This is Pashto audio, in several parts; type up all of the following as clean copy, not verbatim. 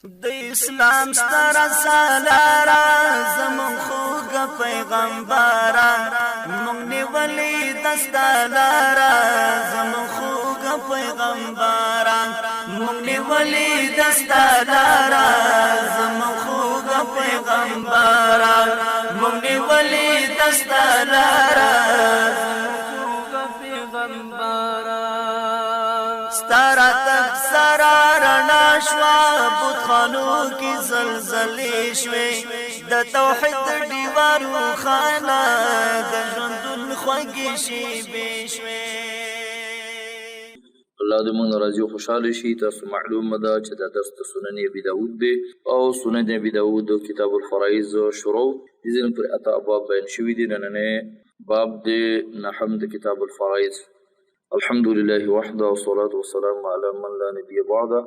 د اسلام ستر سالارا زمون خوږ پیغمبرا مونږ نیولې دستالارا زمون خوږ پیغمبرا مونږ نیولې دستالارا زمون خوږ پیغمبرا مونږ نیولې دستالارا ستاره تک سرا ناشوا بوتخانو کی زلزلې شوي د توحید دیوارو خانه د ژوندون خوږې شیبې شوي. الله دې موږ راضي او خوشاله شي. تاسو معلومه ده چې دا درس د سنن ابي داود دی او سنن ابي داود کتاب الفرائض شروع دي پر اته ابواب بیان شوي دي. نننه باب دی نحم د کتاب الفرائض. الحمد لله وحده والصلاة والسلام على من لا نبي بعده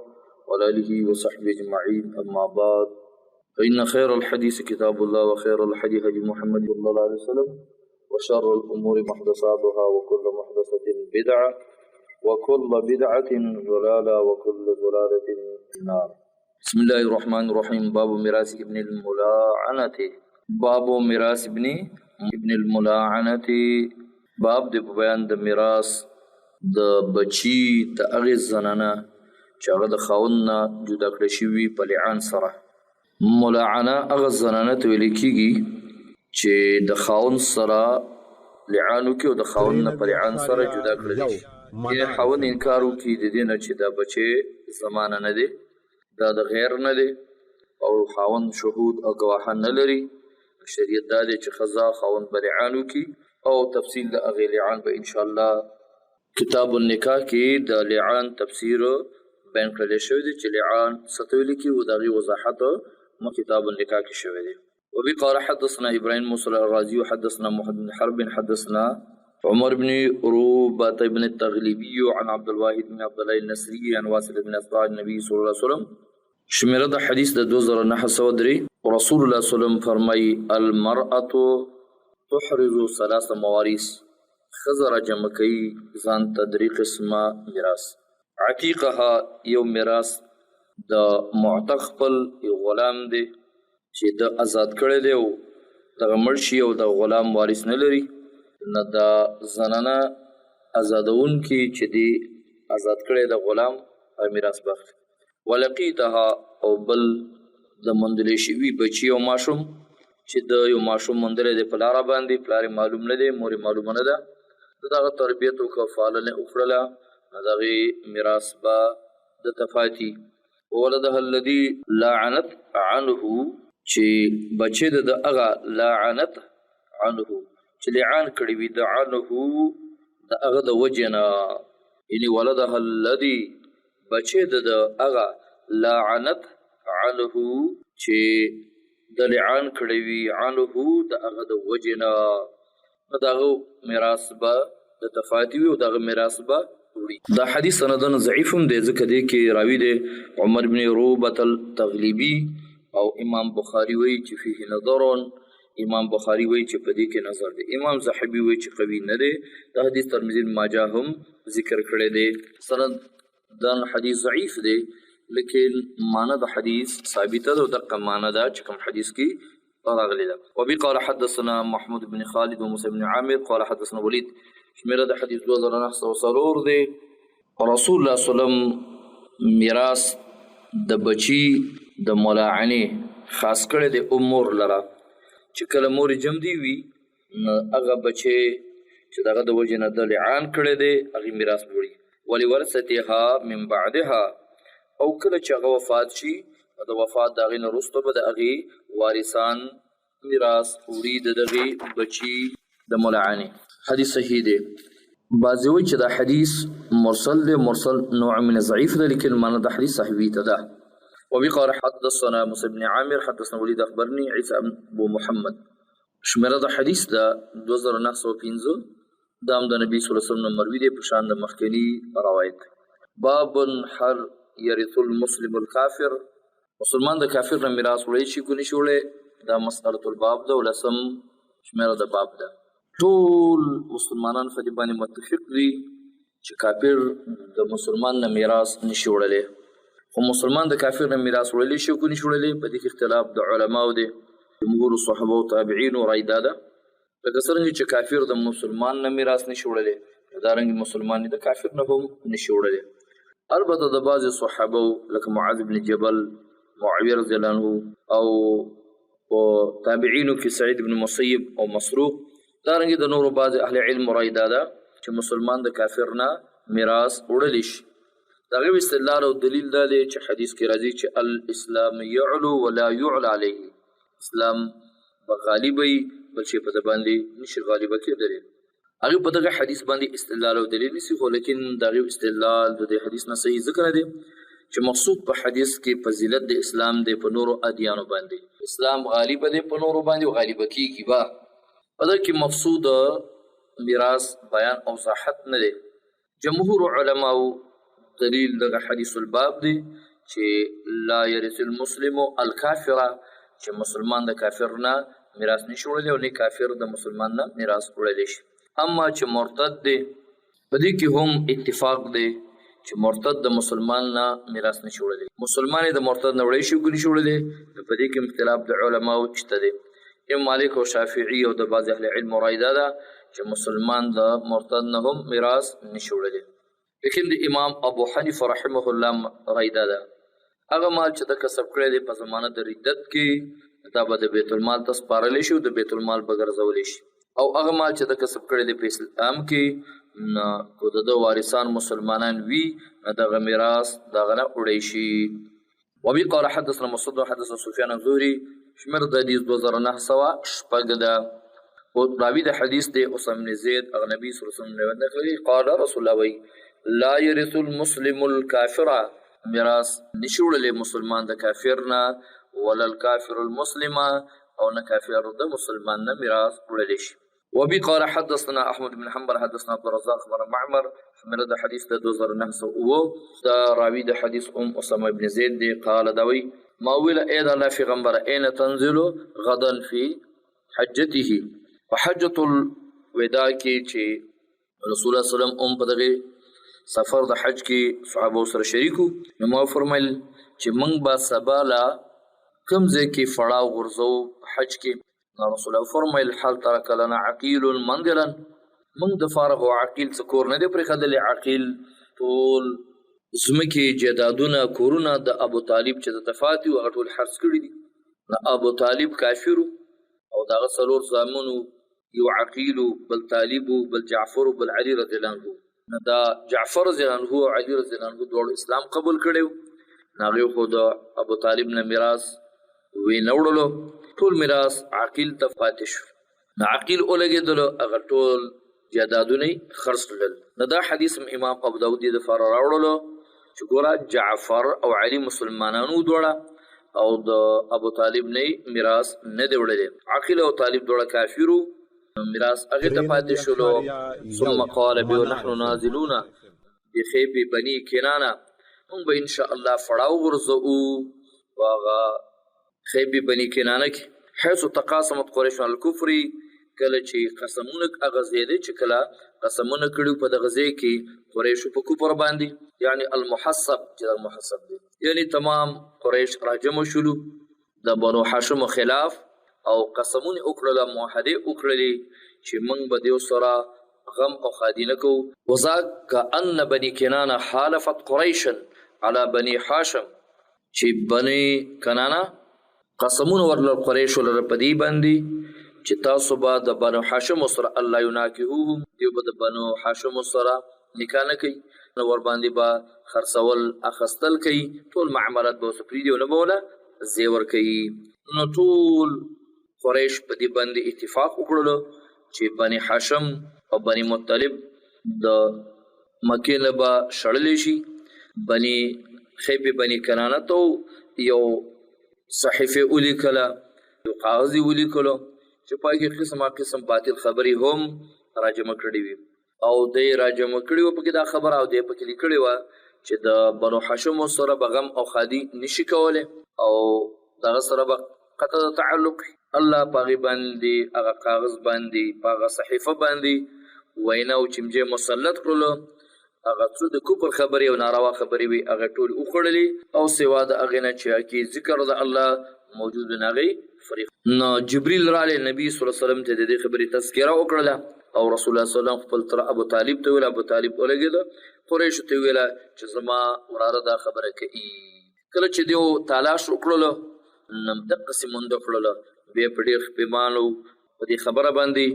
وعلى آله وصحبه أجمعين. أما بعد فإن خير الحديث كتاب الله وخير الحديث هدي محمد صلى الله عليه وسلم وشر الأمور محدثاتها وكل محدثة بدعة وكل بدعة ضلالة وكل ضلالة في النار. بسم الله الرحمن الرحيم. باب ميراث ابن الملاعنة. باب ميراث ابن الملاعنة. باب د بیان د میراث د بچی د هغې زنانه چې هغه د خاوند نه جدا کړی شوي په لعان سره. ملاعنه هغه زنانه ته ویل کېږي چې د خاوند سره لعان وکړي او د خاوند نه په لعان سره جدا کړی شي. یعنې خاوند انکار وکړي د دې نه چې دا بچی زمانه نه دی، دا د غیر نه دی او خاوند شهود او ګواهان نه لري. شریعت دا دی چې ښځه خاوند به لعان وکړي او تفصیل د هغې لعان به انشاءالله کتاب النکاح کې د لعان تفسیر بیان کړل شوی دی چې لعان څه ته ویل کېږي او د هغې وضاحت کتاب النکاح کې شوی دی. وبه قال حدثنا ابراهيم موسى الرازي وحدثنا محمد بن حرب حدثنا عمر بن عروبة بن التغلبي عن عبد الواحد بن عبد الله النصري عن واصل بن أتباع النبي صلى الله عليه وسلم. شمیره د حدیث د 2903 رسول الله صلی الله علیه وسلم فرمایي المرأة تحرز ثلاث مواريث. خزر جمع کوي ځان ته درې قسمه میراث. عتیقها یو میراث د معتق خپل یو غلام دی چې د آزاد کړی دی او دغه مړ شي او د غلام وارث نه لري، نه د زنانه آزادونکي چې دی آزاد کړی د غلام میراث بخت. ولقیتها او بل د موندلی شوي بچي او ماشوم چې د یو ماشوم موندلی دی په لاره باندې، پلار یې معلوم نه دی، مور یې معلومه نه ده، د دغه تربیت وکړه، پالنه وکړله، نو د هغې میراث به دته پاتې. وولدها الذي لعنت عنه چې بچی د هغه لعنت عنه چې لعان کړي وي د عنه د هغه د وجې نه، یعنې ولدها الذي بچی د هغه لعنت عنه چې د لعان کړی وي عنه د هغه د وجې نه، نو د هغه میراث به د تفاتي وي او د هغه میراث به وړي. دا حدیث سندن ضعیف هم دی ځکه دی کې راوي دی عمر بن عروبة التغلبي او امام بخاري وایي چې فيه نظرون. امام بخاري وایي چې په دې کې نظر دی. امام زحبي وایي چې قوي نه دی. دا حدیث ترمذي ماجه هم ذکر کړی دی. سند دا حدیث ضعیف دی لیکن معنی د حدیث ثابته ده او دقه معنی ده چې کوم حدیث کې راغلی ده. وبه قال حدثنا محمود بن خالد وموسى بن عامر قال حدثنا ولید. شمیره د حدیث 2904 دی. رسول الله صلی الله علیه وسلم میراث د بچی د ملاعنې خاص کړی دی امور لره چې کله مور جمع دی وي هغه بچی چې دغه د وجې نه د لعان کړی دی هغې میراث وړي. ولورثتها من بعدها او کله چې هغه وفات شي د وفات د هغې نه وروسته به د هغې وارثان میراث وړي د دغې بچي د ملاعنې. حدیث صحیح دی. بعضې وایي چې دا حدیث مرسل دی. مرسل نوع من ضعیف ده لیکن معنی د حدیث صحیح ته ده. وبه قال حدثنا موسى بن عامر حدثنا ولید اخبرني عیسی ابو محمد. شمیره د حدیث ده 2905 دا هم د نبي صلی الله علیه وسلم مروي دی په شان د مخکني روایت. باب هل يرث المسلم الكافر. مسلمان د کافر نه میراث وړی شي کو نشي وړی؟ دا مسأله الباب ده او لسم شمیره د باب ده. ټول مسلمانان په دې باندې متفق دي چې کافر د مسلمان نه میراث نشي وړلی. خو مسلمان د کافر نه میراث وړلی شي کو نشي وړلی. په دې کې اختلاف د علماو دی، جمهور صحابه او تابعینو رای دا ده. لکه څرنګه چې کافر د مسلمان نه میراث نشي وړلی، دارنګه مسلمان د کافر نه هم نشي وړلی. البته د بعضې صحابه لکه معاذ بن جبل، معاویه رضی الله عنه، او تابعینو کې سعید بن مسیب او مسروق، دارنګه د نورو بعضې اهل علم رای دا ده چې مسلمان د کافر نه میراث وړلی شي. د هغې استدلال او دلیل دا دی چې حدیث کې راځي چې الاسلام یعلو ولا یعلى علیه، اسلام به غالب وي بل شي په ده باندې نشي غالبه کېدلی. هغې په دغه حدیث باندې استدلال او دلیل نیسي، خو لیکن د هغې استدلال د دې حدیث نه صحیح ځکه نه دی چې مقصود په حدیث کې فضیلت د اسلام دی په نورو ادیانو باندې. اسلام غالبه دی په نورو باندې او غالبه کېږي به. په دغه کې مقصود میراث بیان او وضاحت نه دی. جمهور علماو دلیل دغه حدیث الباب دی چې لا یرث المسلم الکافره، چې مسلمان د کافر نه میراث نشي وړلی او نه کافر د مسلمان نه میراث وړلی شي. اما چې مرتد دی په دې کې هم اتفاق دی چې مرتد د مسلمان نه میراث نشي وړلی. مسلمان د مرتد نه وړی شي او نشي وړلی، په دې کې اختلاف د علماو شته دی. امام مالک او شافعي او د بعض اهل علم رای دا ده چې مسلمان د مرتد نه هم میراث نشي وړلی. لیکن د امام ابو حنیفه رحمه الله رای دا ده هغه مال چې د کسب کړی دی په زمانه د ردت کې دا به د بیت المال ته سپارلی شي او د بیت المال به ګرځولی شي، او هغه مال چې د کسب کړی دی په اسلام کې کو د وارثان مسلمانان وي دغه میراث دغه نه وړی شي. وبه قال حدثنا مسدد حدثنا سفيان الزهري شمر د حدیث 2906 ده. او راوی د حدیث دی اسامه بن زید اغه نبی صلی الله علیه وسلم روایت کوي قال رسول الله وی لا يرث المسلم الكافر، میراث نشي وړلی مسلمان د کافر نه، ولا الكافر المسلم، او نه کافر د مسلمان نه میراث وړلی شي. وبه قال حدثنا احمد بن حنبل حدثنا عبد الرزاق بن معمر شمر د حدیث د 2909 دا راوی د حدیث اسامه بن زید دی قال دوی ما ویل اې د الله پیغمبر اين تنزل غدا في حجته، وحجة الوداع کې چې رسول الله صلی الله علیه وسلم په دغه سفر د حج کې صحابه سره شریکو، نو ما فرمایل چې موږ به سبا لا کوم ځای کې فړاو غورځو حج کې. نو رسول الله فرمایل هل ترک لنا عقیل منزلا، موږ د فارغ او عقیل څه کور نه دی پرېښودلی. عقیل ټول ځمکې جایدادونه کورونه د ابو طالب چې د تفات وي هغه ټول حرص کړي دي. نو ابو طالب کافر او دغه څلور زامنو، یو عقیل بل طالب بل جعفر بل علي رضی الله عنه. نو دا جعفر رضی الله عنه او علي رضی الله عنه دواړو اسلام قبول کړی. هغې خو د ابو طالب نه میراث وی نه وړلو، ټول میراث عقیل ته پاتې شو. نو عقیل ولګېدلو هغه ټول جایدادونه یې خرڅ کړل. نو دا حدیث امام ابو داود یې دپاره راوړلو چې ګوره جعفر او علي مسلمانانو دواړه او د ابو طالب نه میراث نه دی وړلی. عقیل او طالب دواړه کافرو، میراث هغې ته پاتې شولو. ثم قال بي ونحن نازلون بخيب بني کنانه، موږ به انشاء الله فړاو غورځوو په هغه خیب بني کنانه کې حيث تقاسمت قریش علی الکفر، کله چې قسمونه هغه ځای دی چې کله قسمونه کړي په دغه ځای کې قریشو په کفر باندې، یعنی المحسب چې محسب دی، یعنی تمام قریش راجمع شولو د بنو هاشم خلاف او قسمونه وکړل، معاهده وکړلې چې موږ به دیو سره غم او خادي نه کوو. وذاک ان بني کنانه حالفت قریشا على بني هاشم، چې بني کنانه قسمونه ورلل قریشو لره په دې باندې چې تاسو به د بنو هاشم سره الله يناکحوهم، دیو به د بنو هاشم سره نکاح نه کوي، نو ور باندې به خرڅول اخستل کوي، ټول معاملات به ورسه پرېږدي او نه به وله زیور کوي. نو ټول قریش په دې باندې اتفاق وکړلو چې بني هاشم او بني مطلب د مکې نه به شړلی شي. بني خیب بني کنانه ته یو صحیفه ولیکله، یو کاغذ یې ولیکلو چې پای کې قسم قسم باطل خبرې هم راجمع کړي وي، او دی راجمع کړي وه پکې دا خبره، او دی پکې لیکلې وه چې د بنو هاشم سره به غم او خادي نشي کولی او دغه سره به قطع تعلق. الله په هغې باندې هغه کاغذ باندې په هغه صحیفه باندې وینا او چمجې مسلط کړلو هغه څو د کفر خبرې او ناروا خبرې وي هغه ټول وخوړلې او سوا د هغې نه چې کې ذکر د الله موجود نه هغې فریق نو جبریل راغلی نبي صلی الله علیه وسلم ته د دې خبرې تذکره وکړله او رسول الله صلی الله علیه وسلم خپل تر ابو طالب ته ویل ابو طالب ولګېده قریشو ته ویله چې زما وراره دا خبره کوي کله چې دیو تلاش وکړلو نو دقسې منډه کړله بیا په ډېر پښیمان و په دې خبره باندې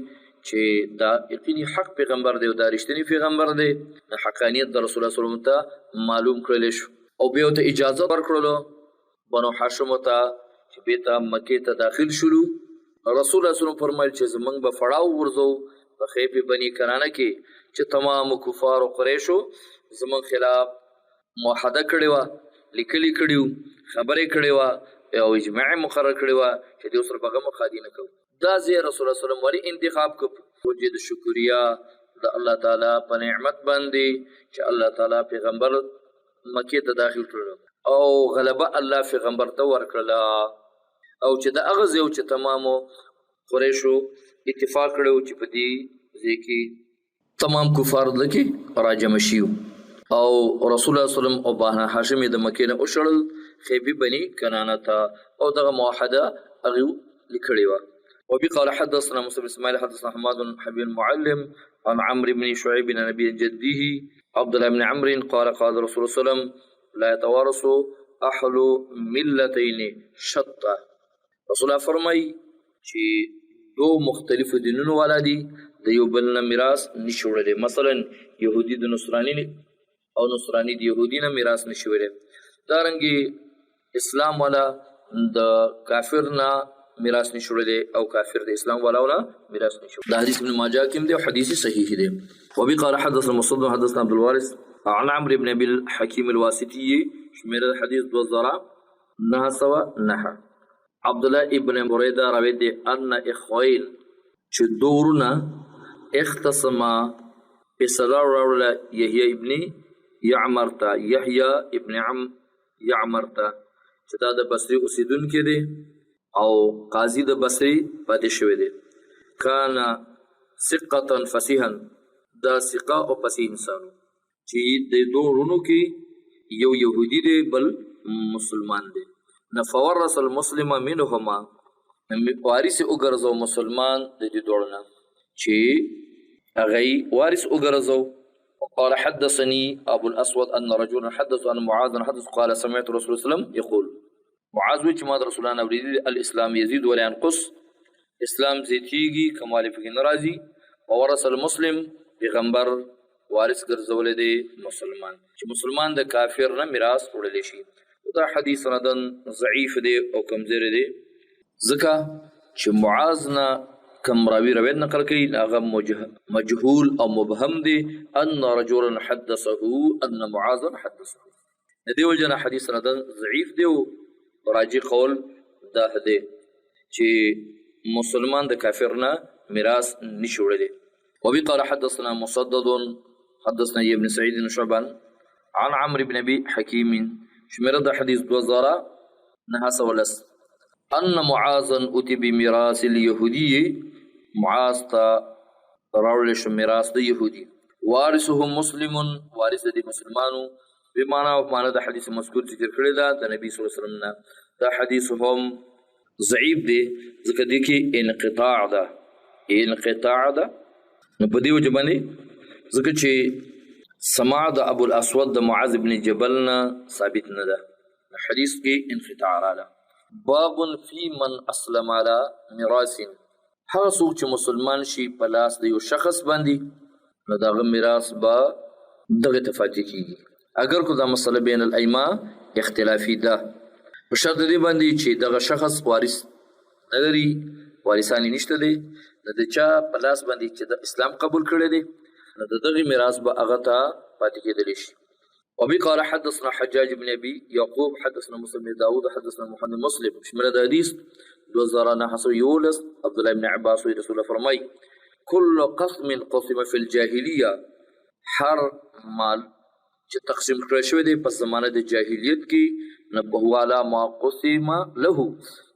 چې دا یقیني حق پیغمبر دی او دا رښتینی پیغمبر دی د حقانیت د رسول الله صلی الله علیه وسلم ته معلوم کړلی شو او بیا ورته اجازه ورکړلو بنو هاشمو ته چې بېرته مکې ته داخل شولو رسول الله صلی الله علیه وسلم فرمایل چې زموږ به فړاو ورځو په خیب بني کنانه کې چې تمام کفار او قریشو زموږ خلاف موحده کړې وه لیکلي کړي وو خبرې کړې وه او اجماع مقرر کړې وه چې دې سره به غم ښادي نه کوو دا ځای رسول الله صلی الله علیه وسلم ولې انتخاب کړ وجه د شکریا د الله تعالی په نعمت باندې چې الله تعالی پیغمبر مکې ته داخل کړل او غلبه الله پیغمبر ته ورکړله او چې د هغه ځای چې تمامو قریشو اتفاق کړی چې په دې ځای کې تمام کفار دلته راجمع شي او رسول الله صلی الله علیه وسلم او بنو هاشم د مکې نه وشړل خیبې بني کنانه ته او دغه موحده هغې لیکلې وه وبي قال حدثنا موسى بن اسماعيل حدثنا حماد بن حبيب المعلم عن عمرو بن شعيب بن نبي جده عبد الله بن عمرو قال قال رسول الله صلى الله عليه وسلم لا يتوارث اهل ملتين شتى رسول الله فرمای چې دو مختلف دینونو والا دي د یو بل نه میراث نشي وړلی مثلا يهودي د نصراني او نصراني د يهودي نه میراث نشي وړلی دارنګې اسلام والا د کافر نه میراث نشي وړلی او کافر د اسلام والاونه میراث نشي وړلی دا حدیث ابن ماجه کې دی او حدیث صحیح دی وبي قال حدثنا مصدق حدثنا عبد الوارث عن عمرو بن ابي الحكيم الواسطي شمیر الحديث 2909 عبد الله ابن بريده راوي دي ان اخوين چې دورنا اختصما بسلا راولا يحيى ابن يعمر تا يحيى ابن يعمر تا چې دا د بصري اوسیدونکو دی او قاضي د بصري پاتې شوی دی کان ثقه فصیحا دا ثقه او فصیح انسان چې د دوه ورونو کې یو يهودي دی بل مسلمان دی نفورث المسلم منهما وارث وګرځو مسلمان د دې دوه نه چې هغه وارث وګرځو وقال حدثني ابو الاسود ان رجلا حدث عن معاذ حدث قال سمعت رسول الله صلى الله عليه وسلم يقول معاذ چې ما رسول الله نبی الاسلام يزيد ولا ينقص اسلام زیاتیږي کمال فقې ناراضي او ورث المسلم پیغمبر وارث ګرځولې دی مسلمان چې مسلمان د کافر نه میراث وړلی شي دا حدیث سندن ضعیف دی او کمزوری دی ځکه چې معاذ نه کم راوی روایت نقل کوي هغه مجهول او مبهم دی ان رجلا حدثه ان معاذ حدثه د دې وجه نه حدیث سندن ضعیف دی او راجی قول دا دی چې مسلمان د کافر نه میراث نشي وړلی وبي قال حدثنا مسدد حدثنا ابن سعيد بن شعبان عن عمرو بن ابي حكيم شمر د حديث 2909 ان معاذا اتي بميراث اليهودي معاذ تا راول شو میراث د يهودي وارثه مسلم وارث د مسلمانو بمعنى او معنا د حدیث مذکور ذکر کړی دا د نبی صلی الله علیه وسلم نه دا حدیث هم ضعیف دی ځکه دی کې انقطاع ده نو په دې وجه باندې ځکه چې سماع د ابو الاسود د معاذ بن جبل نه ثابت نه ده حدیث کې انقطاع راغله باب فی من اسلم على میراث هغه څوک چې مسلمان شي په لاس د یو شخص باندې نو دغه میراث به دغه تفاتی کیږي اگر کو دا مسله بین الائمه اختلافي ده په شرط دی باندې چې دغه شخص وارث نه لري وارثان نشته دي د چا په لاس باندې چې د اسلام قبول کړی دی نو دغه میراث به هغه ته پاتې کېدلی شي وبي قال حدثنا حجاج بن ابي يعقوب حدثنا مسلم بن داود حدثنا محمد مسلم شمل الحديث 2911 عبد الله بن عباس رسول الله فرمای كل قسم قسم في الجاهليه هر مال چې تقسیم کړی شوی دی په زمانه د جاهلیت کې نه بهوالا ما قسم له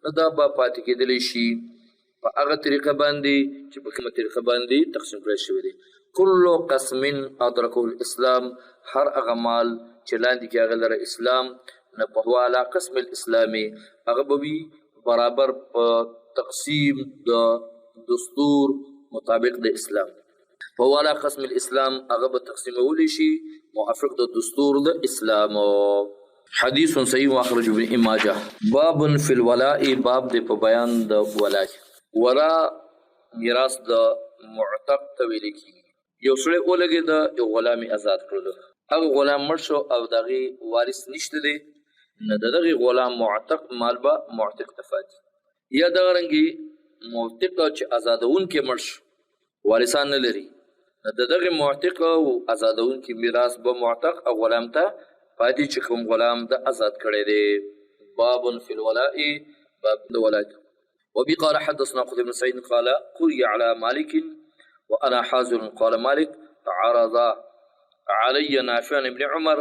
نو دا به پاتې کېدلی شي په هغه طریقه باندې چې په کومه طریقه باندې تقسیم کړی شوی دی كل قسم ادركه الاسلام هر هغه مال چې لاندې کې هغه لره اسلام نه په هو علا قسم الاسلامي هغه به برابر په تقسیم د دستور مطابق د اسلام په هو علا قسم الاسلام هغه به تقسیمول شي موافق د دستور د اسلام. حدیث صحیح واخرج ابن ماجه. باب فی الولاء باب د په بیان د ولا. ولا میراث د معتق ته ویل کیږي. یو سړی ولګي د یو غلامي آزاد کړل، هغه غلام مړ شو او دغه وارث نشته دی، نه دغه غلام معتق مال به معتق تفادي یا دغه رنګي معتق چې آزادون کې مړ شو وارثان نه لري، نه دغه معتق او آزادون کې میراث به معتق او غلام ته پاتې چې کوم غلام د آزاد کړي دی. باب فی الولاء باب د ولایت. وبي قال حدثنا قتيبة بن سعيد قال قرئ على مالك وانا حاضر قال مالك عرض علي نافع ابن عمر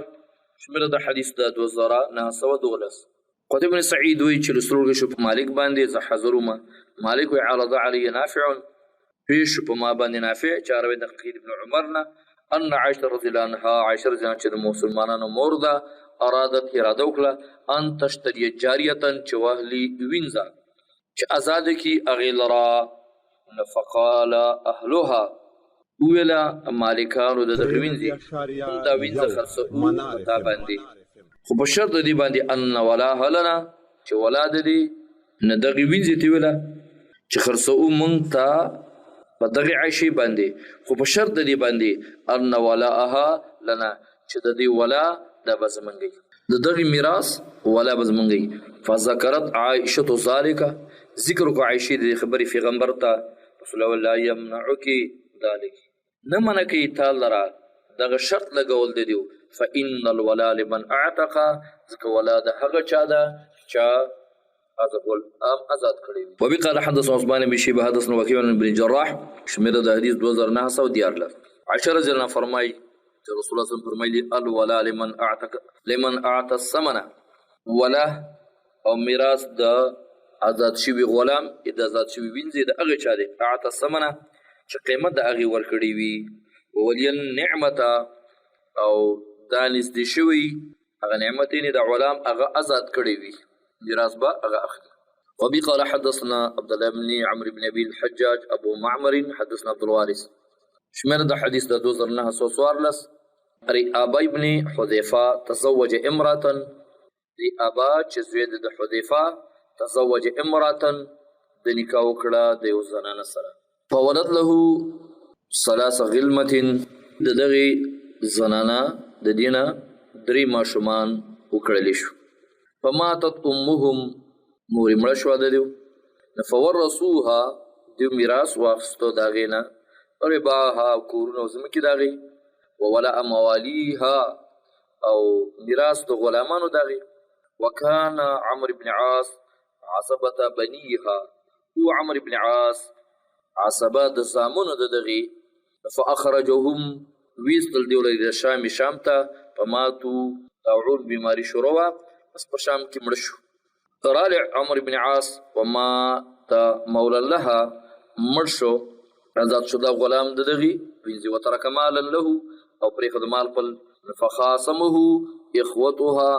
شمر د حدیث د 2912. قتيبة بن سعيد وی چې رسول الله شو مالک باندې ز حاضرما مالک وی عرض علي نافع پیش په ما باندې نافع چاروي د ابن عمر نه ان عائشه رضی الله عنها عائشه رضی الله عنها چې مسلمانانو مورده ارادت اراده وکړه ان تشتري جاریه چې واهلی وینځه چې آزاد کی اغیلرا فقال اهلها ویلا مالکانو د وینځي دا وینځه خرڅو تا باندې خو په شرط دی باندې ان ولا هلنا چې ولاد دی نه دغه وینځي تی ویلا چې خرڅو مونږ ته په دغه عائشې باندې خو په شرط دی باندې ان ولاها لنا چې د دې ولا د بزمنګي د دغه میراث ولا بزمنګي. فذكرت عائشه ذلك ذکر کو عائشې د خبرې پیغمبر ته رسول الله يمنعك ذلك نه منکې تعالی را دغه شرط لګول دی فان الولا لمن اعتق ذک ولا د هغه چا ده چې آزاد کړی. وبي قال حدثنا عثمان بن شيبه حدثنا وكيع بن جراح شمیر د حدیث 2914. عائشہ رضی الله فرمای چې رسول الله صلی الله علیه وسلم فرمایلی الولا لمن اعطى الثمن ولا او میراث د آزاد شوی غلام د آزاد شوی وینځي د هغه چا دی اعطى الثمن چې قیمت د هغه ورکړی وي ولي النعمت او دانس دی شوی هغه نعمتین د غلام هغه آزاد کړی وي میراث با هغه اخلي. وبي قال حدثنا عبد الله بن عمرو بن ابي الحجاج ابو معمر حدثنا عبد الوارث شمر د حدیث د 2914. ابا ابن حذيفه تزوج امراه ابا چې زوی د حذيفه تزوج امراه د نکاح وکړه د یو زنانه سره فولد له ثلاث غلمه دغه زنانه د دینه درې ماشومان وکړل شو. فماتت امهم مور مړه شو د دیو فورثوها دیو میراث واخستو داغینا رباها کورونو زمکی داغی وولا موالیها او میراث د غلامانو داغی. وکان عمرو بن عاص عصبه بنيها هو عمرو بن عاص عصبه د زامنو دغی فاخرجهم ویستل دیول د شام ته فماتو طاعون بیماری شروع بس په شام کې مړ شو. طالع عمرو بن عاص وما تا مولا لها مړ شو آزاد شو دا غلام دغی وینځي وترک مالا له او پرې خد مال پل فخاصمه اخوتها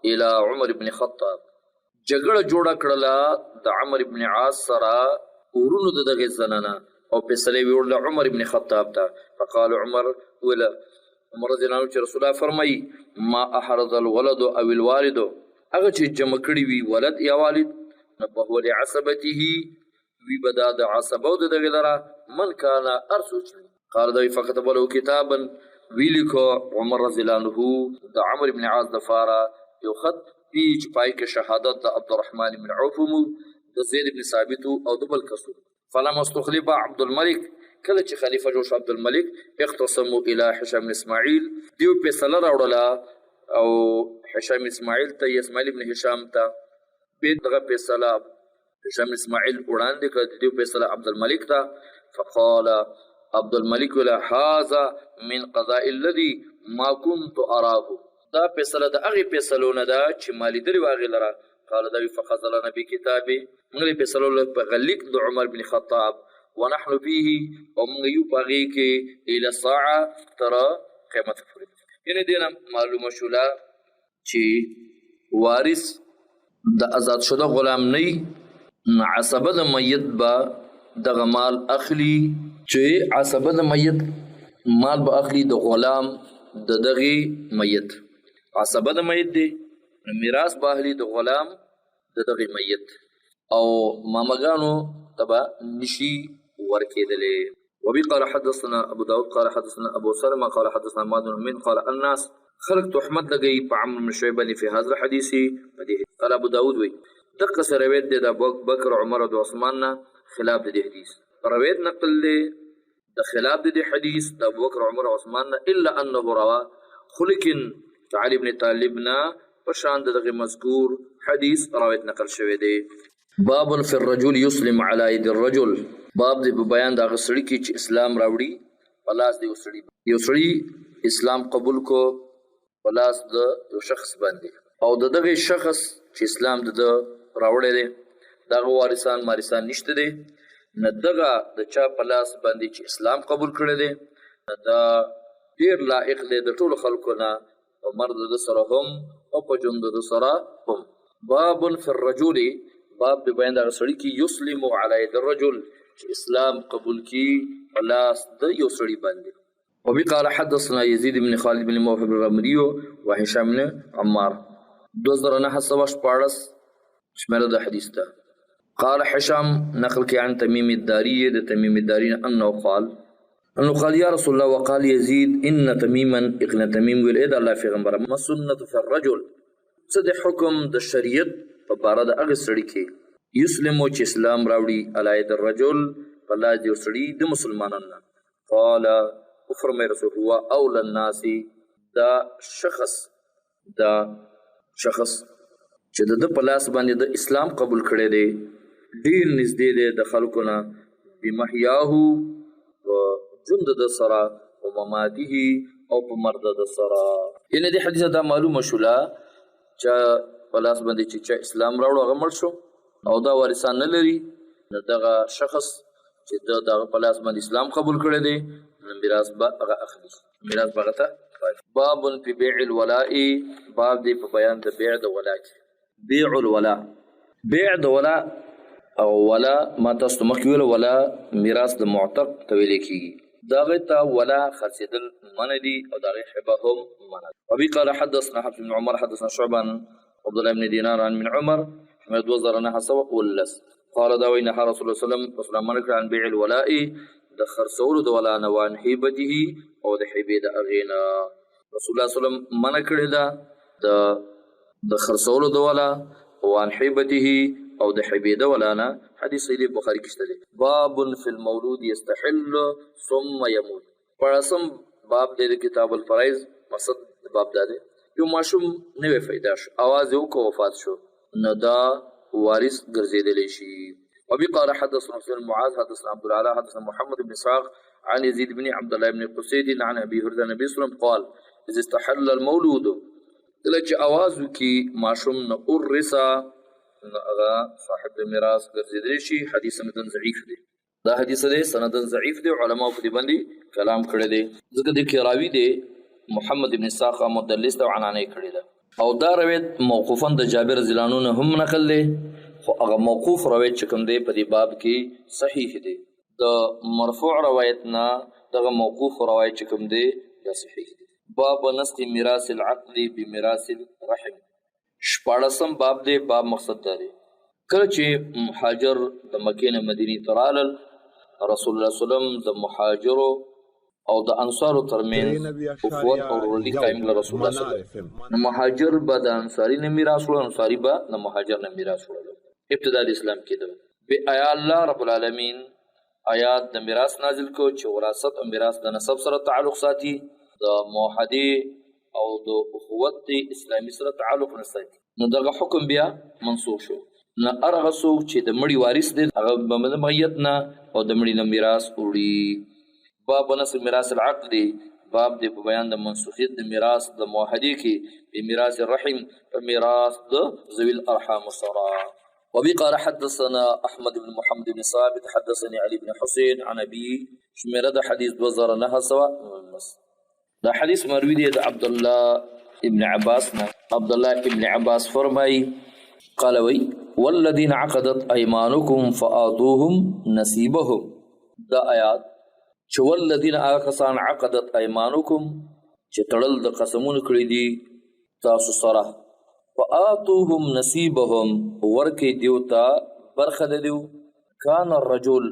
الى عمر بن خطاب جګړه جوړه کړله د عمرو بن عاص سره ورونو دغه زنانه او فیصله ویل عمر بن خطاب ته فقال عمر ولا عمر رضی الله عنه رسول الله فرمای ما احرز الولد او الوالد هغه چې جمع کړي وي ولد یا والد په هو لعصبته وی بدا د عصبو دغه لرا من کان ارسوچ قال دوی فكتب له كتابا ویلکو عمر رضی الله عنه د عمرو بن عاص دفاره یو خط پیچ پای کې شهادت د عبدالرحمن بن عوف د زید بن ثابت او د بل کسو. فلما استخلف عبد الملك کله چې خلیفہ جوړ عبد الملك اختصموا الى هشام بن اسماعیل دیو په سره راوړله او هشام اسماعیل ته اسماعیل ابن هشام ته به دغه فیصله هشام اسماعیل وړاندې کړ دیو فیصله عبد الملك ته فقال عبد الملك ولا هذا من قضاء الذي ما كنت اراه دا فیصله د هغه فیصلونه ده چې مالی دري واغی لره. قال دا فخذل نبی کتابي موږ فیصله په غلیق د عمر بن خطاب ونحن فيه ومن يبغي کې الى الساعه ترى قیامت پورې. یعنی دینه معلومه شولا چې وارث د آزاد شده غلام نه عصبه د میت با دغه مال اخلي، چې عصبه د میت مال به اخلي د غلام د دغه میت. عصبه د میت دی میراث به اخلي د غلام د دغه میت، او مامګانو تبا نشي ورکېدلې. وبي قال حدثنا ابو داود قال حدثنا ابو سلمة قال حدثنا ماد من قال الناس خلق احمد لګي په عمرو بن شعيبه في هذا الحديث قال ابو داود وي دغه سره روایت دی د بکر عمر او عثمان نه خلاف دی حدیث، روایت نقل دی د خلاف دی حدیث د بکر عمر او عثمان نه، الا انه روا خلق علي بن طالب نه پشان دغه مذکور حدیث روایت نقل شوی دی. باب في الرجل يسلم على يد الرجل، باب دی په بیان د غسړي کې چې اسلام راوړي پلاس دی وسړي، یو سړي اسلام قبول کو پلاس د یو شخص باندې، او دغه شخص چې اسلام د راوړی دی دغه وارثان مارثان نشته دی، نه دغه د چا پلاس باندې چې اسلام قبول کړی دی دا ډیر لائق دی د ټولو خلکو نه، او مرد د سره هم او په ژوند د سره هم. باب في الرجل، باب د بیان د سړي کې یسلم علی ید الرجل چې اسلام قبول کی پلاس د یو سړي باندې. وبي قال حدثنا يزيد بن خالد بن موهب الرملي وهشام بن عمار 2914 شمال د حدیث ته. قال هشام نقل کې عن تميم الداري د تميم الداري انه قال يا رسول الله وقال يزيد ان تميما اقن تميم ویل اې د الله پیغمبر ما سنت في الرجل څه د حکم د شریعت په باره د هغه سړي کې یسلمو چې اسلام راوړي علی ید الرجل فلا جو سړي د مسلمانانو. قال فرمای رسول هو اول الناس، دا شخص چې د پلاس باندې د اسلام قبول کړي دی ډیر نږدې دی د خلکو نه بمحیاه و جند د سرا او مماته او په مرد د سرا. یعنی د حدیث دا معلومه شولا چې پلاس باندې چې اسلام راوړو هغه مړ شو او دا وارثان نه لري، دغه شخص چې دغه پلاس باندې اسلام قبول کړي دی میراث به هغه اخلي، میراث به هغه ته. باب فی بیع الولاء، باب دی په بیان د بیع د ولا کې. بیع الولاء، بیع د ولا او ولا ما تاسو مخکې ویل ولا میراث د معتق ته ویل کېږي، دغه ته ولا خرڅېدل منع دي او دغه حبه هم منع دي. وبي قال حدثنا حفص بن عمر حدثنا شعبة عبد الله بن دينار عن من عمر حمد وزرنا حسب ولس قال دا وين رسول الله صلى الله عليه وسلم منع عن بيع الولاء د خرڅولو د ولا نوان هبته او د هبې د اغینا. رسول الله صلی الله علیه وسلم منع کړی دا د خرڅولو د ولا وان هبته او د هبې د ولا نه، حدیث صحیح بخاری کې شته. باب فی المولود یستحل ثم يموت، پړسم باب د کتاب الفرائض. مقصد باب دا دی یو ماشوم نوې پیدا شو اواز یو کو وفات شو نه دا وارث ګرځیدلی شي. وبي قال حدثنا مسلم معاذ حدثنا عبد العلاء حدثنا محمد بن اسحاق عن يزيد بن عبد الله بن قسيد عن ابي هريره النبي صلى الله عليه وسلم قال اذا استحل المولود، دله چې आवाज وکي ماشوم نه ورثا هغه صاحب میراث ګرځیدلی شي. حدیث سندن ضعیف دی، دا حدیث دی سندن ضعیف دی، علما په دې باندې کلام کړی دی ځکه د راوی دی محمد بن اسحاق مدلس او عنانه کړی ده، او دا روایت موقوفا د جابر رضی الله عنه هم نقل دی، خو هغه موقوف روایت چې کوم دی په دې باب کې صحیح دی. د مرفوع روایت نه دغه موقوف روایت چې کوم دی دا صحیح دی. باب نسخ میراث العقد بمیراث الرحم، شپاړسم باب دی. باب مقصد دا دی کله چې مهاجر د مکې نه مدینې ته رالل، رسول الله صلی الله علیه وسلم د مهاجرو او د انصارو ترمنځ اخوت او ورورولي قائم کړل. رسول الله صلی الله علیه وسلم مهاجر به د انصاری نه میراث وړل، انصاری به د مهاجر نه میراث وړل. ابتدا د اسلام کېده به آیا الله رب العالمین آیات د میراث نازل کو چې وراثت او میراث د نسب سره تعلق ساتي، د موحدي او د اخوت اسلامي سره تعلق نه ساتي، نو دغه حکم بیا منسوخ شو. نه هغه څوک چې د مړي وارث دی هغه به د میت نه او د مړي نه میراث وړي. باب نسخ میراث العقد، باب دی په بیان د منسوخیت د میراث د موحدي کې په میراث الرحم په میراث د ذوی الارحام سره. وبي قال حدثنا احمد بن محمد بن ثابت حدثني علي بن حسين عن ابي شميره حديث 2009 دا حديث مروي دي عبد الله ابن عباس فرمای قال وي والذين عقدت ايمانكم فآتوهم نصيبهم دا آیات چې والذین آکسان عقدت ایمانکم چې تړل د قسمونو کړی دي تاسو سره فآتوهم نصیبهم ورکې دیوتا برخه د دیو کان الرجل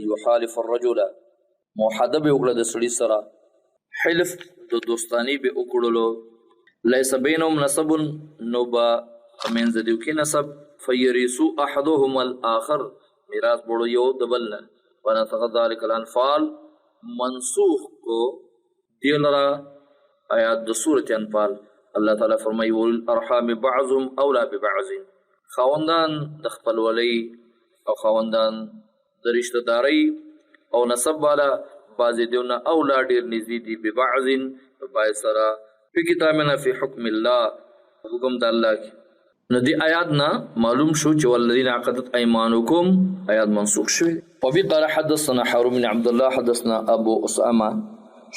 یحالف الرجل موحده به وکړه د سړي سره حلف د دوستانی به وکړلو لیس بینهم نسب نوبا منځ دیو کې نسب فیریسو احدهم الاخر میراث بړو یو دبلنه ونسخ ذلك الانفال منسوخ کو دیلرا آیات د سورۃ انفال الله تعالی فرمایي والارحام بعضهم اولى ببعض خاوندان د خپل ولی او خاوندان د رشتہ داری او نسب والا بعض دیونه اولا ډیر نږدې دي ببعض بایسرا په کتابنا فی حکم الله حکم د الله نو دی آیات نا معلوم شو چې والذین عقدت ایمانکم آیات منسوخ شوی وفي قال حدثنا حارون بن عبد الله حدثنا ابو اسامه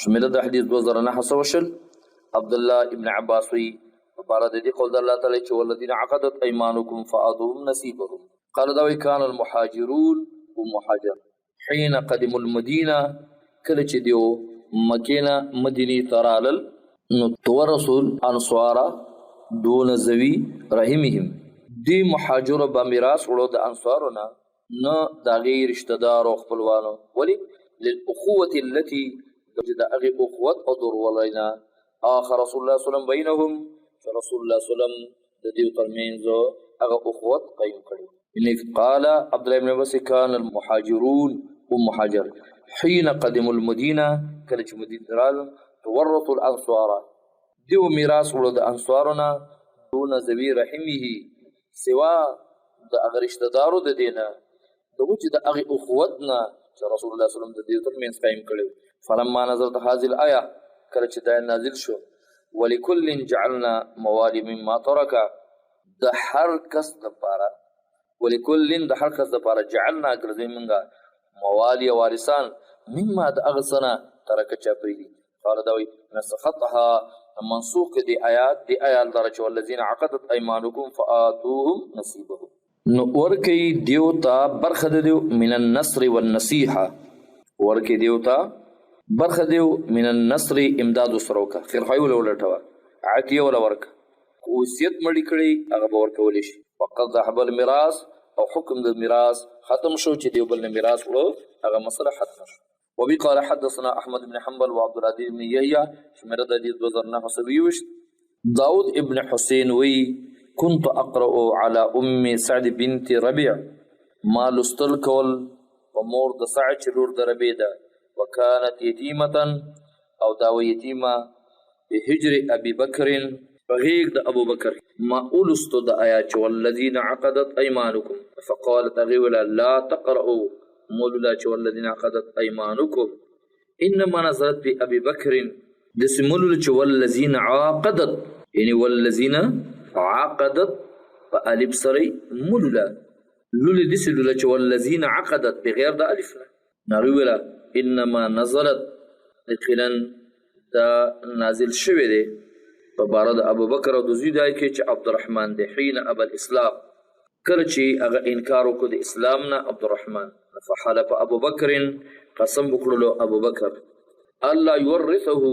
شمل د حدیث 2009 عبد الله ابن عباس وی فبارد دي قول الله تعالی چې والذین عقدت ایمانکم فآتوهم نصیبهم قال دا كان المهاجرون ومهاجر حين قدموا المدینه کله چې دیو مکینه مدینی ترالل نو رسول انصارا دون زوی رحمهم دی مهاجر با میراث وړو د انصارنا نه داغي رشتہ دار او خپلوانو ولی للاخوه التي تجد اغي اخوت او دور ولينا اخر رسول الله صلی الله علیه وسلم بینهم رسول الله صلی الله علیه وسلم د دې ترمنځ هغه اخوت قائم کړي ان قال عبد الله بن عباس كان المهاجرون ومهاجر حين قدموا المدينه کله چې مدینه رال تورثوا الانصار دیو میراث وړو د انصارنا دون ذوی رحمه سوا د هغه رشتہ دارو د دینه دغه چې د هغه اخوتنا چې رسول الله صلی الله علیه وسلم د دې ترمنځ قائم کړي فلما نظرت هذه الايه کله چې دا نازل شو ولکل جعلنا موالي مما ترك د هر کس لپاره ولکل د هر کس لپاره جعلنا ګرځي منګه موالي وارثان مما د هغه سنه ترک چاپی دي قال دوی نسختها منسوخ دی آیات درجه والذین عقدت ایمانکم فآتوهم نصیبهم نو ورکی دیوتا برخه دیو من النصر والنصیحه ورکی دیوتا برخه دیو من النصر امداد سروکا خیرخای ولا ولټوا عتیه ولا ورک وصیت مړی کړي هغه ورکول شي وقد ذهب الميراث او حکم د میراث ختم شو چې دیو بل میراث وړو هغه مسله ختم شو وبي قال حدثنا احمد بن حنبل وعبد العزيز بن يحيى شمر د دې 2009 داود ابن حسين وي كنت اقرا على ام سعد بنت ربيع ما لستل کول ومور د سعد لور د ربيده وكانت يتيمه او دا يتيمه بهجر ابي بكر فغيق د ابو بكر ما اولست د آیات والذين عقدت ايمانكم فقالت غيولا لا تقرأوا مولا والذين عقدت ايمانكم انما نزلت بابي بكر دسمول والذين عقدت يعني والذين عقدت فالف سري مولا لولي دسلول والذين عقدت بغير د الف نرولا انما نزلت لقلن دا نازل شوه دي فبارد ابو بکر او د زیدای کې چې عبدالرحمن د حين ابو الاسلام کرچی هغه انکار وکړ د اسلام نه عبدالرحمن فحلف ابو بکر قسم وکړلو ابو بکر الله يورثه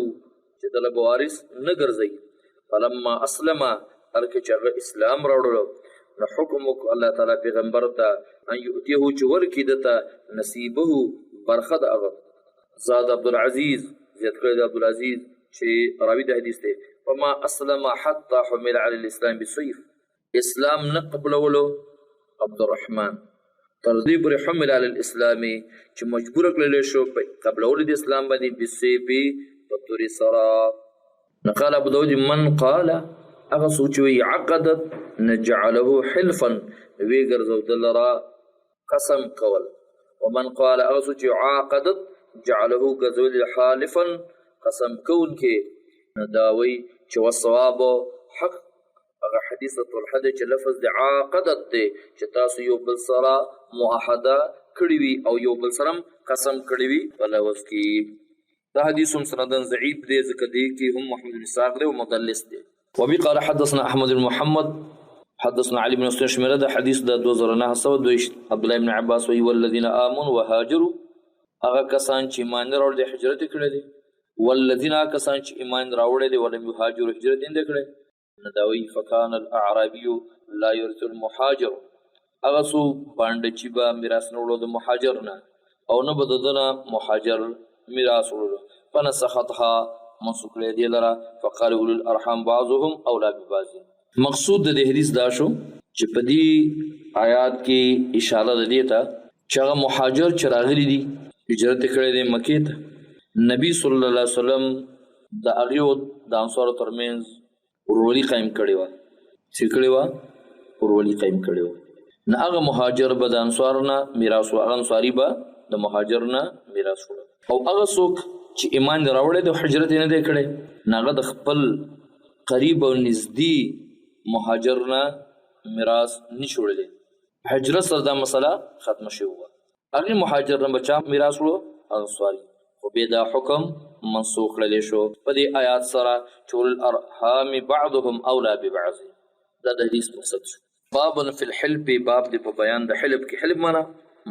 چې د وارث نه ګرځي فلما اسلم هرکه چې هغه اسلام راوړلو نو حکم وکړ الله تعالی پیغمبر ته ان یؤتیه چې ورکی دته نصیبه برخه د هغه زاد عبدالعزیز زیات کړی د عبدالعزیز چې راوی د حدیث ته وما اسلم حتى حمل على الاسلام بالسيف اسلام نقبل ولو عبد الرحمن ترذيب حمل على الاسلام چې مجبور کړل شو قبل ولد اسلام باندې بالسيف بطوري سرا نقال ابو داود من قال اغه سوچوي عقدت نجعله حلفا وی ګرځو دلرا قسم کول ومن قال اغه سوچي عقدت جعله غزول حالفا قسم کون کې نداوي چې والصواب حق هغه حدیثه الحد چې لفظ د عاقدت دی چې تاسو یو بل سره معاهده کړی وي او یو بل سره قسم کړی وي په لفظ کې دا حدیث هم سندن ضعیف دی ځکه دی کې هم محمد بن اسحاق دی او مدلس دی. وبي قال حدثنا احمد بن محمد حدثنا علي بن مسلم شميره ده حديث ده 2922 عبد الله بن عباس وي والذين امنوا وهاجروا هغه کسان چې ایمان راوړل دي هجرت کړی دي والذين کسان چې ایمان راوړل دي ولم يهاجروا هجرت نه کړی ندوي فكان الاعرابي لا يرث المهاجر هغه سو باندې چې با میراث نه وړو د مهاجر نه او نه بددنه مهاجر میراث وړو فنسختها منسوخ دی لرا فقال اولو الارحام بعضهم اولا ببعض. مقصود د دې حدیث دا شو چې په دې آیات کې اشاره ده دیتا چې هغه مهاجر چې راغلي دي هجرت کړی دی مکې ته نبی صلی الله علیه وسلم د هغې د انصارو ترمنځ ورورولي قایم کړې وه چې کړې وه ورورولي قایم کړې وه نه هغه مهاجر به د انصارو نه میراث و هغه انصاري به د مهاجر نه میراث وړه او هغه څوک چې ایمان دې راوړی د هجرت یې نه دی کړی نه هغه د خپل قریب او نږدې مهاجر نه میراث نشي وړلی. هجرت سره دا مسله ختمه شوې وه هغې مهاجر نه به چا میراث وړو انصاري خو بیا دا حکم منسوخ کړلی شو په دې آیات سره چې اولو الارحام بعضهم اولا ببعض. دا د حدیث مقصد شو. باب فی الحلف باب دی په بیان د حلف کې حلف معنا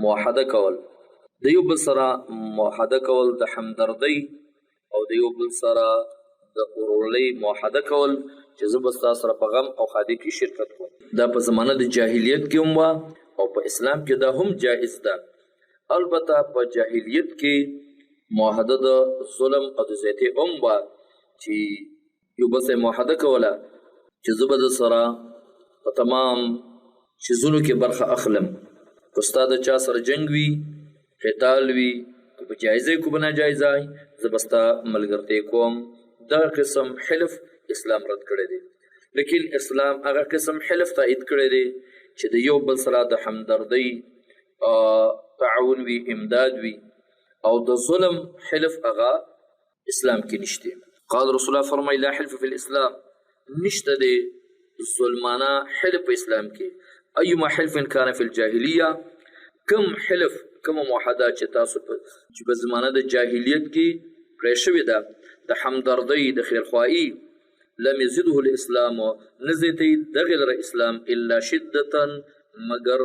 موحده کول د یو بل سره موحده کول د همدردۍ او د یو بل سره د ورورولۍ موحده کول چې زه به ستا سره په غم او ښادۍ کې شرکت کوم دا په زمانه د جاهلیت کې هم وه او په اسلام کې دا هم جایز ده. البته په جاهلیت کې موحده د ظلم او د زیاتۍ هم وه چې یو بل سره موحده کوله چې زه به د سره په تمام چیزونو کې برخه اخلم که ستا د چا سره جنګ وي قتال وي که په جایزه کو به ناجایزه زه به ستا ملګرتیا کوم. دا قسم حلف اسلام رد کړی دی لیکن اسلام هغه قسم حلف تایید کړی دی چې د یو بل سره د همدردۍ تعاون وي امداد وي او د ظلم حلف هغه اسلام کې نشته. قال رسول الله فرمای لا حلف فی الاسلام نشته دی ظلمانه حلف په اسلام کې ایما حلف کان فی الجاهلیه کم حلف کوم موحده چې تاسو چې په زمانه د جاهلیت کې پرې شوې ده د همدردۍ د خیرخواهي لم یزده الاسلام نزیتی دغه اسلام الا شدتا مگر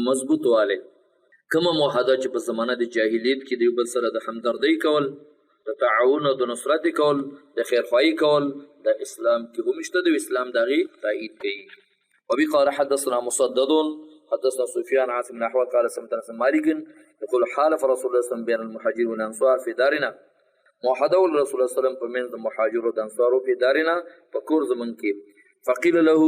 مضبوط واله کوم موحده چې په زمانه د جاهلیت کې د یو بل سره د همدردۍ کول د تعاون او د نصرت کول د خیرخواهي کول د اسلام کې هم شته د اسلام دغه تایید کوي. وبي قال حدثنا مسدد حدثنا سفيان عاصم بن احوال قال سمعت انس مالك يقول حالف رسول الله صلى الله عليه وسلم بين المهاجرين والانصار في دارنا موحده رسول الله صلى الله عليه وسلم په منځ د مهاجرو او د انصارو په دارنا په کور زمن کې فقيل له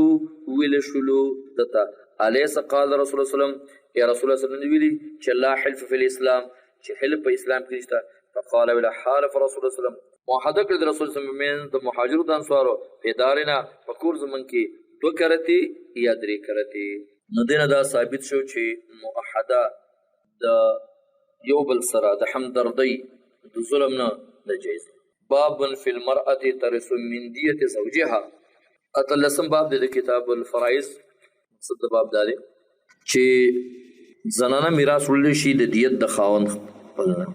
ویل شلو دتا الیس قال رسول الله صلى الله عليه وسلم یا رسول الله صلی الله علیه وسلم ویلی چې لا حلف فی الاسلام چې حلف په اسلام کې نشته فقال ولا حالف رسول الله صلی الله علیه وسلم موحده کړ د رسول الله صلی الله علیه وسلم د مهاجرو د انصارو په دارنا په کور زمن کې دو کرتی یا درې کرتی. نو دینه دا ثابت شو چې موحده د یو بل سره د همدردۍ د ظلم نه نه جایز. باب فی المرأة ترث من دیة زوجها اتلسم باب د کتاب الفرائض مقصد د باب دا دی چې زنانه میراث وړلی شي د دیت د خاوند خپلنه.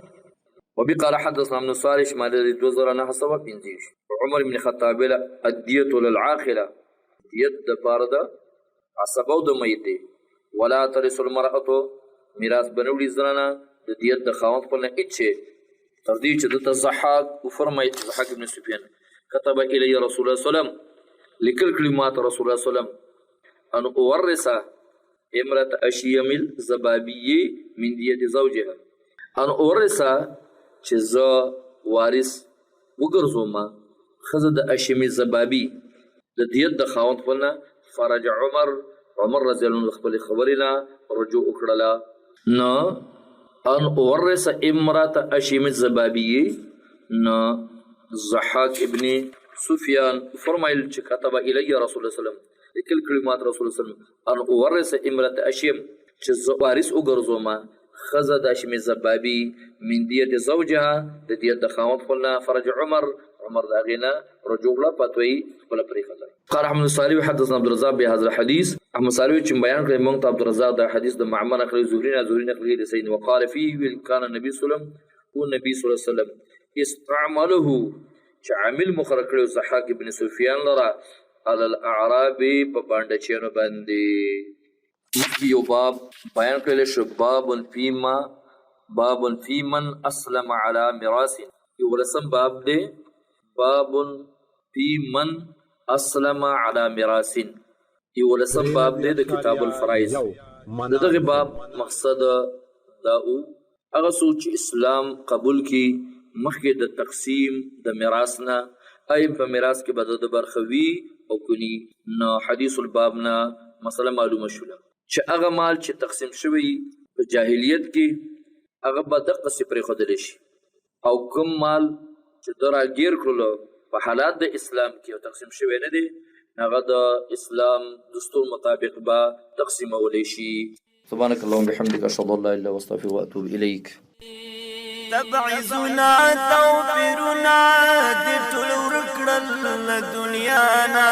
وبي قال حدثنا ابن صالح ما الذي 2915 عمر بن الخطاب الدية للعاقلة دیت د پاره د عصبو د مېته ولا ترث المرأة میراث بنوړي زنانه د دیت د خاوند خپلنه اچې تر دې چې د ضحاک او فرمای ضحاک ابن سفیان كتب الي رسول الله صلی الله علیه وسلم لیکل کلمات رسول الله صلی الله علیه وسلم ان اورث امرأة اشیم الزبابیه من دیت زوجها ان اورث چې زه وارث وګرځوم خزه د اشیم الزبابی د دیت د خاوند خپلنه فرج عمر رضی الله عنه خپل خبرینا رجوع وکړه نو ان اورث امرأة اشیم الزبابیه نو ضحاک ابن سفیان فرمایل چې كتب الی رسول الله صلی الله علیه وسلم لیکل کلمات رسول الله صلی الله علیه وسلم ان اورث امرأة اشیم چې وارث وګرځوم خزه د اشیم الزبابی من دیت زوجها د دیت د خاوند خپلنا فرج عمر عمر دا غینا رجوع فتوی خپل پرې خزر. قال احمد الصالح حدثنا عبد الرزاق بهذا الحديث. احمد صالح چې بیان کړی مونږ ته عبد الرزاق دا حدیث د معمر اخری زهري نقلی د سید وقال فيه كان النبي صلى الله عليه وسلم والنبي صلى الله عليه وسلم استعمله چې عامل مخرج کړو زحاق ابن سفیان لرا على الاعراب په باندې چینو باندې یو باب بیان کړل شو باب فی من اسلم على میراث. یو رسم باب دی باب فی من اسلم على میراث. یو رسم باب دی د کتاب الفرائض. دغه باب مقصد داو هغه سوچ اسلام قبول کی مخکې د تقسیم د میراث نه ای په میراث کې بد د برخوي او کني نو حدیث الباب نه مسله معلومه شوله چې هغه مال چې تقسیم شوی په جاهلیت کې هغه به دغه څه پرې خدل شي او کوم مال چې دراګیر کړلو په حالات د اسلام کې او تقسیم شوی نه دی هغه د اسلام دستور مطابق به تقسیم ولې شي. سبحانك اللهم وبحمدك اشهد ان لا اله الا انت استغفرك واتوب اليك. تبعزنا توفیرنا د ټول ورکړل دنیا نا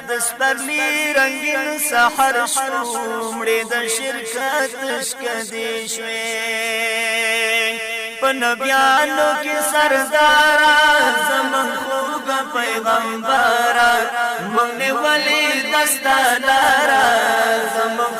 د سپرلی رنگین سحر شومړې د شرکت شکدې شوې په نبیانو کې سردار زمون خوږ پیغمبر مونږ ولی دستلار زمون